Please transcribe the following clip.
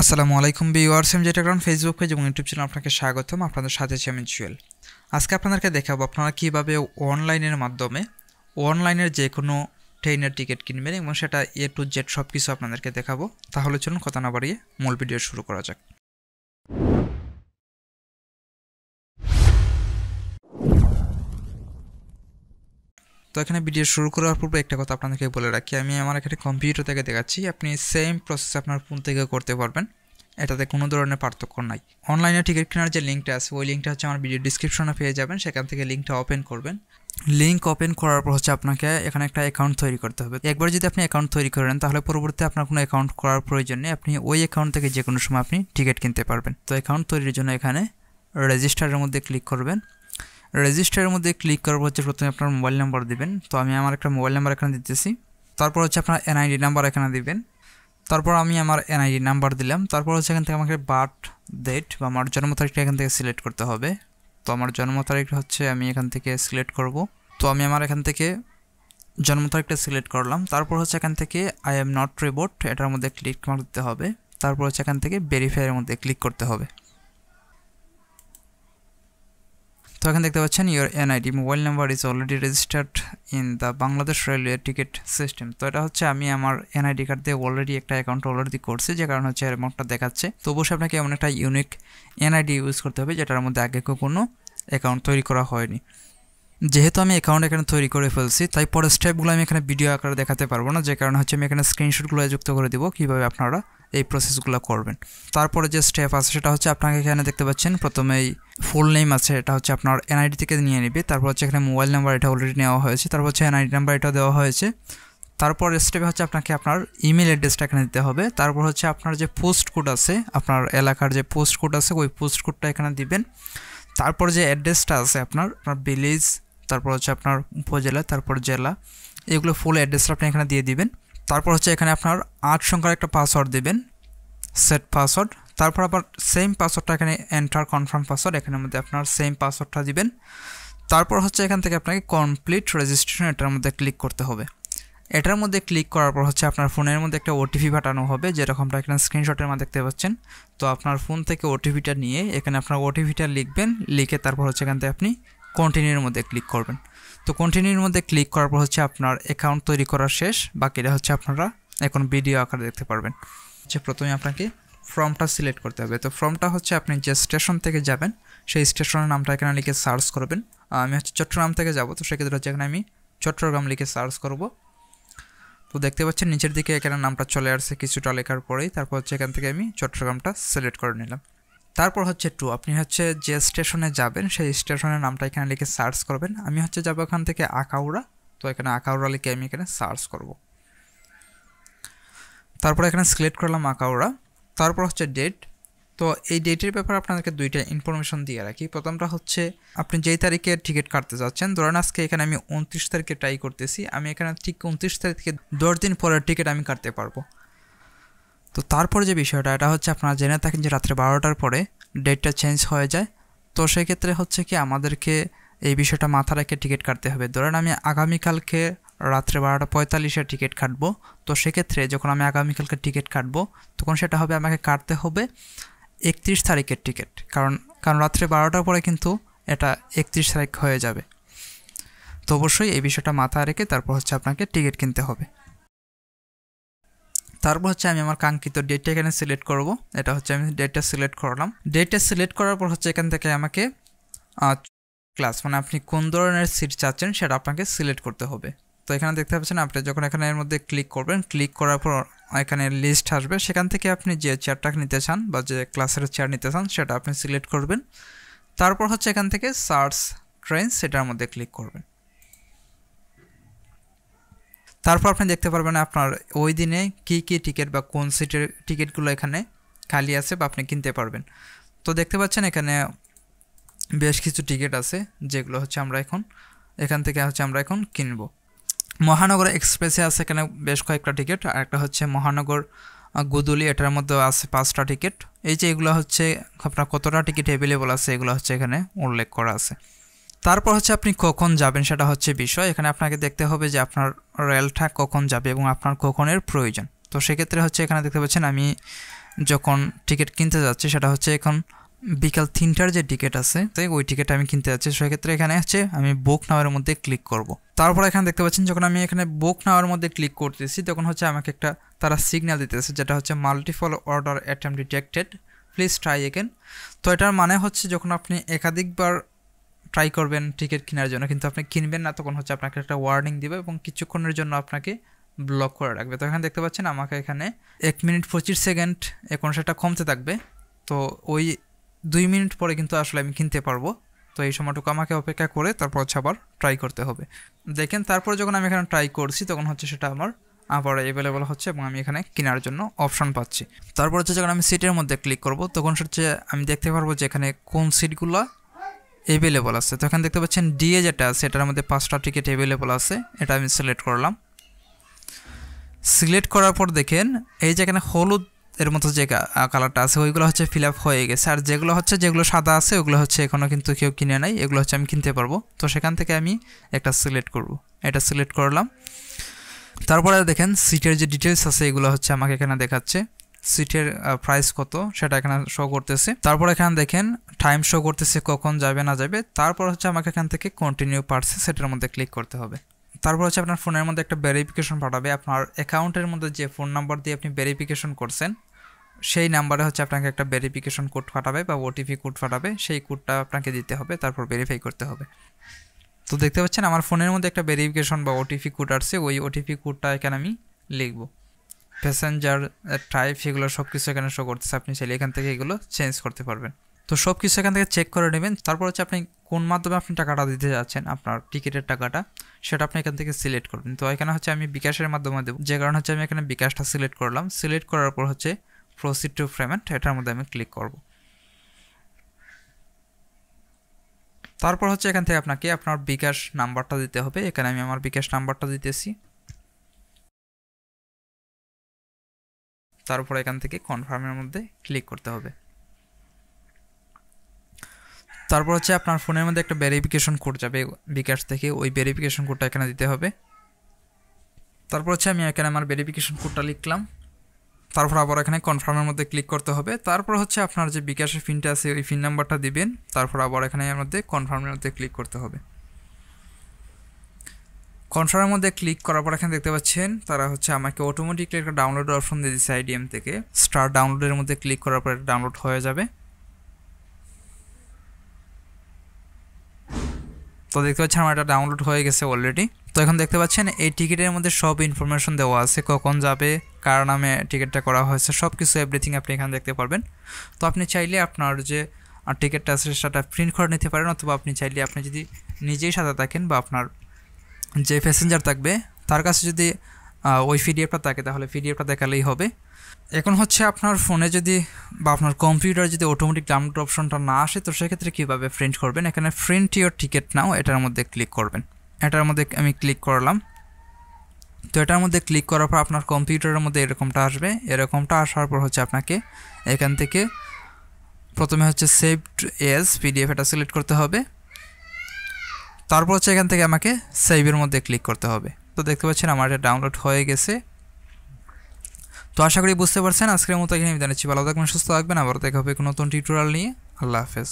আসসালামু আলাইকুম viewers, এমজে টেকগ্রাউন্ড Facebook page এবং ইউটিউব চ্যানেলে আপনাকে স্বাগতম। আপনাদের সাথে আছি আমি জুয়েল। আজকে আপনাদেরকে দেখাবো আপনারা কীভাবে অনলাইনের মাধ্যমে অনলাইনের যে কোনো ট্রেনের টিকিট কিনবেন এবং সেটা এ টু জেড সব কিছু আপনাদেরকে দেখাবো। তাহলে চলুন কথা না বাড়িয়ে মূল ভিডিও শুরু করা যাক। তো এখানে ভিডিও শুরু করার পূর্বে একটা কথা আপনাদেরকে বলে রাখি, আমি আমার এখানে কম্পিউটার থেকে দেখাচ্ছি, আপনি সেম প্রসেস আপনার ফোন থেকে করতে পারবেন, এটাতে কোনো ধরনের পার্থক্য নাই। অনলাইনে টিকিট কেনার যে লিঙ্কটা আছে ওই লিঙ্কটা হচ্ছে আমার ভিডিও ডিসক্রিপশনে পেয়ে যাবেন, সেখান থেকে লিঙ্কটা ওপেন করবেন। লিঙ্ক ওপেন করার পর হচ্ছে আপনাকে এখানে একটা অ্যাকাউন্ট তৈরি করতে হবে। একবার যদি আপনি অ্যাকাউন্ট তৈরি করেন তাহলে পরবর্তীতে আপনার কোনো অ্যাকাউন্ট করার প্রয়োজন নেই, আপনি ওই অ্যাকাউন্ট থেকে যে কোনো সময় আপনি টিকিট কিনতে পারবেন। তো অ্যাকাউন্ট তৈরির জন্য এখানে রেজিস্টারের মধ্যে ক্লিক করবেন। রেজিস্টারের মধ্যে ক্লিক করার পর হচ্ছে প্রথমে আপনার মোবাইল নাম্বার দিবেন। তো আমি আমার একটা মোবাইল নাম্বার এখানে দিতেছি। তারপর হচ্ছে আপনার এনআইডি নাম্বার এখানে দিবেন। তারপর আমি আমার এনআইডি নাম্বার দিলাম। তারপর হচ্ছে এখান থেকে আমাকে বার্থ ডেট বা আমার জন্ম তারিখটা এখান থেকে সিলেক্ট করতে হবে। তো আমার জন্ম তারিখ হচ্ছে আমি এখান থেকে সিলেক্ট করব। তো আমি আমার এখান থেকে জন্ম তারিখটা সিলেক্ট করলাম। তারপর হচ্ছে এখান থেকে আই এম নট রোবট এটার মধ্যে ক্লিক করতে হবে। তারপর হচ্ছে এখান থেকে ভেরিফাইয়ের মধ্যে ক্লিক করতে হবে। তো এখানে দেখতে পাচ্ছেন your NID mobile number is already registered in the Bangladesh railway ticket system. তো এটা হচ্ছে আমি আমার এনআইডি কার্ড দিয়ে অলরেডি একটা অ্যাকাউন্ট অলরেডি করছি, যে কারণে হচ্ছে অ্যামাউন্টটা দেখাচ্ছে। তো অবশ্যই আপনাকে এমন একটা ইউনিক এনআইডি ইউজ করতে হবে যেটার মধ্যে আগে কোনো অ্যাকাউন্ট তৈরি করা হয়নি। যেহেতু আমি অ্যাকাউন্ট এখানে তৈরি করে ফেলছি তাই পরের স্টেপগুলো আমি এখানে ভিডিও আকারে দেখাতে পারবো না, যে কারণে হচ্ছে আমি এখানে স্ক্রিনশটগুলো যুক্ত করে দিব কীভাবে আপনারা এই প্রসেসগুলো করবেন। তারপরে যে স্টেপ আছে সেটা হচ্ছে আপনাকে এখানে দেখতে পাচ্ছেন প্রথমেই ফুল নেম আছে, এটা হচ্ছে আপনার এনআইডি থেকে নিয়ে নেবে। তারপর হচ্ছে এখানে মোবাইল নাম্বার এটা অলরেডি নেওয়া হয়েছে। তারপর হচ্ছে এনআইডি নাম্বার এটা দেওয়া হয়েছে। তারপর স্টেপে হচ্ছে আপনাকে আপনার ইমেল অ্যাড্রেসটা এখানে দিতে হবে। তারপর হচ্ছে আপনার যে পোস্ট কোড আছে, আপনার এলাকার যে পোস্ট কোড আছে ওই পোস্ট কোডটা এখানে দিবেন। তারপর যে অ্যাড্রেসটা আছে আপনার ভিলেজ, তারপর হচ্ছে আপনার উপজেলা, তারপর জেলা, এগুলো ফুল অ্যাড্রেসটা আপনি এখানে দিয়ে দিবেন। তারপর হচ্ছে এখানে আপনার 8 সংখ্যার একটা পাসওয়ার্ড দিবেন, সেট পাসওয়ার্ড। তারপর আবার সেম পাসওয়ার্ডটা এখানে এন্টার কনফার্ম পাসওয়ার্ড, এখানের মধ্যে আপনার সেম পাসওয়ার্ডটা দিবেন। তারপর হচ্ছে এখান থেকে আপনাকে কমপ্লিট রেজিস্ট্রেশন এটার মধ্যে ক্লিক করতে হবে। এটার মধ্যে ক্লিক করার পর হচ্ছে আপনার ফোনের মধ্যে একটা ওটিপি পাঠানো হবে, যেরকমটা এখানে স্ক্রিনশটের মধ্যে দেখতে পাচ্ছেন। তো আপনার ফোন থেকে ওটিপিটা নিয়ে এখানে আপনার ওটিপিটা লিখবেন, লিখে তারপর হচ্ছে এখান থেকে আপনি কন্টিনিউর মধ্যে ক্লিক করবেন। তো কন্টিনিউর মধ্যে ক্লিক করার পর হচ্ছে আপনার অ্যাকাউন্ট তৈরি করা শেষ, বাকিটা হচ্ছে আপনারা এখন ভিডিও আকারে দেখতে পারবেন। হচ্ছে প্রথমে আপনাকে ফর্মটা সিলেক্ট করতে হবে। তো ফর্মটা হচ্ছে আপনি যে স্টেশন থেকে যাবেন সেই স্টেশনের নামটা এখানে লিখে সার্চ করবেন। আমি হচ্ছে চট্টগ্রাম থেকে যাব, তো সেক্ষেত্রে হচ্ছে এখানে আমি চট্টগ্রাম লিখে সার্চ করব। তো দেখতে পাচ্ছেন নিচের দিকে এখানে নামটা চলে আসছে কিছুটা লেখার পরেই। তারপর হচ্ছে এখান থেকে আমি চট্টগ্রামটা সিলেক্ট করে নিলাম। তারপর হচ্ছে আপনি হচ্ছে যে স্টেশনে যাবেন সেই স্টেশনের নামটা এখানে লিখে সার্চ করবেন। আমি হচ্ছে যাবো এখান থেকে আখাউড়া, তো এখানে আখাউড়া লিখে আমি এখানে সার্চ করব। তারপর এখানে সিলেক্ট করলাম আখাউড়া। তারপর হচ্ছে ডেট। তো এই ডেটের ব্যাপারে আপনাদেরকে দুইটা ইনফরমেশন দিয়ে রাখি। প্রথমটা হচ্ছে আপনি যেই তারিখে টিকিট কাটতে যাচ্ছেন, ধরেন আজকে এখানে আমি 29 তারিখে ট্রাই করতেছি, আমি এখানে ঠিক 29 তারিখ থেকে 10 দিন পরের টিকিট আমি কাটতে পারবো। তো তারপর যে বিষয়টা এটা হচ্ছে আপনারা জেনে থাকেন যে রাত্রে 12টার পরে ডেটটা চেঞ্জ হয়ে যায়। তো সেক্ষেত্রে হচ্ছে কি আমাদেরকে এই বিষয়টা মাথা রেখে টিকিট কাটতে হবে। ধরেন আমি আগামীকালকে রাত্রে 12:45-এ টিকিট কাটবো, তো সেক্ষেত্রে যখন আমি আগামীকালকে টিকিট কাটবো তখন সেটা হবে আমাকে কাটতে হবে 31 তারিখের টিকিট, কারণ রাত্রে 12টার পরে কিন্তু এটা 31 তারিখ হয়ে যাবে। তো অবশ্যই এই বিষয়টা মাথায় রেখে তারপর হচ্ছে আপনাকে টিকিট কিনতে হবে। তারপর হচ্ছে আমি আমার কাঙ্ক্ষিত ডেটটা এখানে সিলেক্ট করব। এটা হচ্ছে আমি ডেটটা সিলেক্ট করলাম। ডেটটা সিলেক্ট করার পর হচ্ছে এখান থেকে আমাকে ক্লাস মানে আপনি কোন ধরনের সিট চাচ্ছেন সেটা আপনাকে সিলেক্ট করতে হবে। তো এখানে দেখতে পাচ্ছেন আপনি যখন এখানে এর মধ্যে ক্লিক করবেন, ক্লিক করার পর এখানে লিস্ট আসবে, সেখান থেকে আপনি যে চেয়ারটা নিতে চান বা যে ক্লাসের চেয়ার নিতে চান সেটা আপনি সিলেক্ট করবেন। তারপর হচ্ছে এখান থেকে সার্চ ট্রেন সেটার মধ্যে ক্লিক করবেন। তারপর আপনি দেখতে পারবেন আপনার ওই দিনে কী কী টিকিট বা কোন সিটের টিকিটগুলো এখানে খালি আছে বা আপনি কিনতে পারবেন। তো দেখতে পাচ্ছেন এখানে বেশ কিছু টিকিট আছে যেগুলো হচ্ছে আমরা এখান থেকে হচ্ছে আমরা এখন কিনবো। মহানগর এক্সপ্রেসে আছে এখানে বেশ কয়েকটা টিকিট, আর একটা হচ্ছে মহানগর গুদুলি, এটার মধ্যে আছে 5টা টিকিট। এই যে এগুলো হচ্ছে আপনার কতটা টিকিট অ্যাভেলেবল আছে এগুলো হচ্ছে এখানে উল্লেখ করা আছে। তারপর হচ্ছে আপনি কখন যাবেন সেটা হচ্ছে বিষয়। এখানে আপনাকে দেখতে হবে যে আপনার রেলটা কখন যাবে এবং আপনার কখনের প্রয়োজন। তো সেক্ষেত্রে হচ্ছে এখানে দেখতে পাচ্ছেন আমি যখন টিকিট কিনতে যাচ্ছি সেটা হচ্ছে এখন বিকাল 3টার যে টিকিট আছে তাই ওই টিকিট আমি কিনতে যাচ্ছি। সেক্ষেত্রে এখানে হচ্ছে আমি বুক নাওয়ের মধ্যে ক্লিক করব। তারপর এখানে দেখতে পাচ্ছেন যখন আমি এখানে বুক নাওয়ের মধ্যে ক্লিক করতেছি তখন হচ্ছে আমাকে একটা তারা সিগন্যাল দিতেছে যেটা হচ্ছে multiple order attempt detected, please try again. তো এটার মানে হচ্ছে যখন আপনি একাধিকবার ট্রাই করবেন টিকিট কেনার জন্য কিন্তু আপনি কিনবেন না, তখন হচ্ছে আপনাকে একটা ওয়ার্নিং দিবে এবং কিছুক্ষণের জন্য আপনাকে ব্লক করে রাখবে। তো এখানে দেখতে পাচ্ছেন আমাকে এখানে 1 মিনিট 25 সেকেন্ড এখন সেটা কমতে থাকবে। তো ওই 2 মিনিট পরে কিন্তু আসলে আমি কিনতে পারবো। তো এই সময়টুকু আমাকে অপেক্ষা করে তারপর হচ্ছে আবার ট্রাই করতে হবে। দেখেন তারপর যখন আমি এখানে ট্রাই করছি তখন হচ্ছে সেটা আমার আবার অ্যাভেলেবল হচ্ছে এবং আমি এখানে কেনার জন্য অপশন পাচ্ছি। তারপর হচ্ছে যখন আমি সিটের মধ্যে ক্লিক করব তখন হচ্ছে আমি দেখতে পারবো যে এখানে কোন সিটগুলো অ্যাভেলেবল আছে। তো এখানে দেখতে পাচ্ছেন ডিএ যেটা আছে এটার মধ্যে 5টা টিকিট অ্যাভেলেবল আছে, এটা আমি সিলেক্ট করলাম। সিলেক্ট করার পর দেখেন এই যে এখানে হলুদ এর মতো যে কালারটা আছে ওইগুলো হচ্ছে ফিল আপ হয়ে গেছে, আর যেগুলো সাদা আছে ওগুলো হচ্ছে এখনও কিন্তু কেউ কিনে নাই, এগুলো হচ্ছে আমি কিনতে পারবো। তো সেখান থেকে আমি একটা সিলেক্ট করব, এটা সিলেক্ট করলাম। তারপরে দেখেন সিটের যে ডিটেলস আছে এগুলো হচ্ছে আমাকে এখানে দেখাচ্ছে, সিটের প্রাইস কত সেটা এখানে শো করতেছে। তারপর এখানে দেখেন টাইম শো করতেছে কখন যাবে না যাবে। তারপর হচ্ছে আমাকে এখান থেকে কন্টিনিউ পারচেজ সেটার মধ্যে ক্লিক করতে হবে। তারপর হচ্ছে আপনার ফোনের মধ্যে একটা ভেরিফিকেশন পাঠাবে, আপনার অ্যাকাউন্টের মধ্যে যে ফোন নাম্বার দিয়ে আপনি ভেরিফিকেশন করছেন সেই নাম্বারে হচ্ছে আপনাকে একটা ভেরিফিকেশন কোড পাঠাবে বা ওটিপি কোড পাঠাবে, সেই কোডটা আপনাকে দিতে হবে, তারপর ভেরিফাই করতে হবে। তো দেখতে পাচ্ছেন আমার ফোনের মধ্যে একটা ভেরিফিকেশন বা ওটিপি কোড আসছে, ওই ওটিপি কোডটা এখানে আমি লিখব। প্যাসেঞ্জার টাইপ সেগুলো সব কিছু এখানে শো করতেছে, আপনি চাইলে এখান থেকে এগুলো চেঞ্জ করতে পারবেন। তো সব কিছু এখান থেকে চেক করে নেবেন। তারপর হচ্ছে আপনি কোন মাধ্যমে আপনি টাকাটা দিতে যাচ্ছেন, আপনার টিকিটের টাকাটা সেটা আপনি এখান থেকে সিলেক্ট করবেন। তো এখানে হচ্ছে আমি বিকাশের মাধ্যমে দেবো, যে কারণে হচ্ছে আমি এখানে বিকাশটা সিলেক্ট করলাম। সিলেক্ট করার পর হচ্ছে প্রসিড টু পেমেন্ট এটার মধ্যে আমি ক্লিক করব। তারপর হচ্ছে এখান থেকে আপনাকে আপনার বিকাশ নাম্বারটা দিতে হবে, এখানে আমি আমার বিকাশ নাম্বারটা দিতেছি। তারপর এখান থেকে কনফার্মের মধ্যে ক্লিক করতে হবে। তারপর হচ্ছে আপনার ফোনের মধ্যে একটা ভেরিফিকেশন কোড যাবে বিকাশ থেকে, ওই ভেরিফিকেশন কোডটা এখানে দিতে হবে। তারপর হচ্ছে আমি এখানে আমার ভেরিফিকেশন কোডটা লিখলাম। তারপর আবার এখানে কনফার্মের মধ্যে ক্লিক করতে হবে। তারপর হচ্ছে আপনার যে বিকাশের পিনটা আছে ওই পিন নাম্বারটা দিবেন। তারপর আবার এখানে এর মধ্যে কনফার্মের মধ্যে ক্লিক করতে হবে। কনফার্মের মধ্যে ক্লিক করার পর এখানে দেখতে পাচ্ছেন তারা হচ্ছে আমাকে অটোমেটিকলি একটা ডাউনলোড অপশন দিয়ে দিচ্ছে আইডিএম থেকে। স্টার্ট ডাউনলোডের মধ্যে ক্লিক করার পর ডাউনলোড হয়ে যাবে। তো দেখতে পাচ্ছেন আমার এটা ডাউনলোড হয়ে গেছে অলরেডি। তো এখন দেখতে পাচ্ছেন এই টিকিটের মধ্যে সব ইনফরমেশন দেওয়া আছে, কখন যাবে, কার নামে টিকিটটা করা হয়েছে, সব কিছু এভরিথিং আপনি এখানে দেখতে পারবেন। তো আপনি চাইলে আপনার যে টিকিটটা আছে সেটা প্রিন্ট করে নিতে পারেন, অথবা আপনি চাইলে আপনি যদি নিজেই সাথে থাকেন বা আপনার যে প্যাসেঞ্জার থাকবে তার কাছে যদি ওই পিডিএফটা থাকে তাহলে পিডিএফটা দেখালেই হবে। এখন হচ্ছে আপনার ফোনে যদি বা আপনার কম্পিউটারে যদি অটোমেটিক ডাউনলোড অপশনটা না আসে তো সেক্ষেত্রে কীভাবে প্রিন্ট করবেন, এখানে প্রিন্ট ইওর টিকিট নাও এটার মধ্যে ক্লিক করবেন। এটার মধ্যে আমি ক্লিক করলাম। তো এটার মধ্যে ক্লিক করার পর আপনার কম্পিউটারের মধ্যে এরকমটা আসবে। এরকমটা আসার পর হচ্ছে আপনাকে এখান থেকে প্রথমে হচ্ছে সেভড এজ পিডিএফ এটা সিলেক্ট করতে হবে। তারপর হচ্ছে এখান থেকে আমাকে সেভের মধ্যে ক্লিক করতে হবে। তো দেখতে পাচ্ছেন আমার এটা ডাউনলোড হয়ে গেছে। তো আশা করি বুঝতে পারছেন। আজকের মতো এখানে বিদায় নিচ্ছি। ভালো থাকবেন, সুস্থ থাকবেন, আবার দেখা হবে কোনো নতুন টিউটোরিয়াল নিয়ে। আল্লাহ হাফেজ।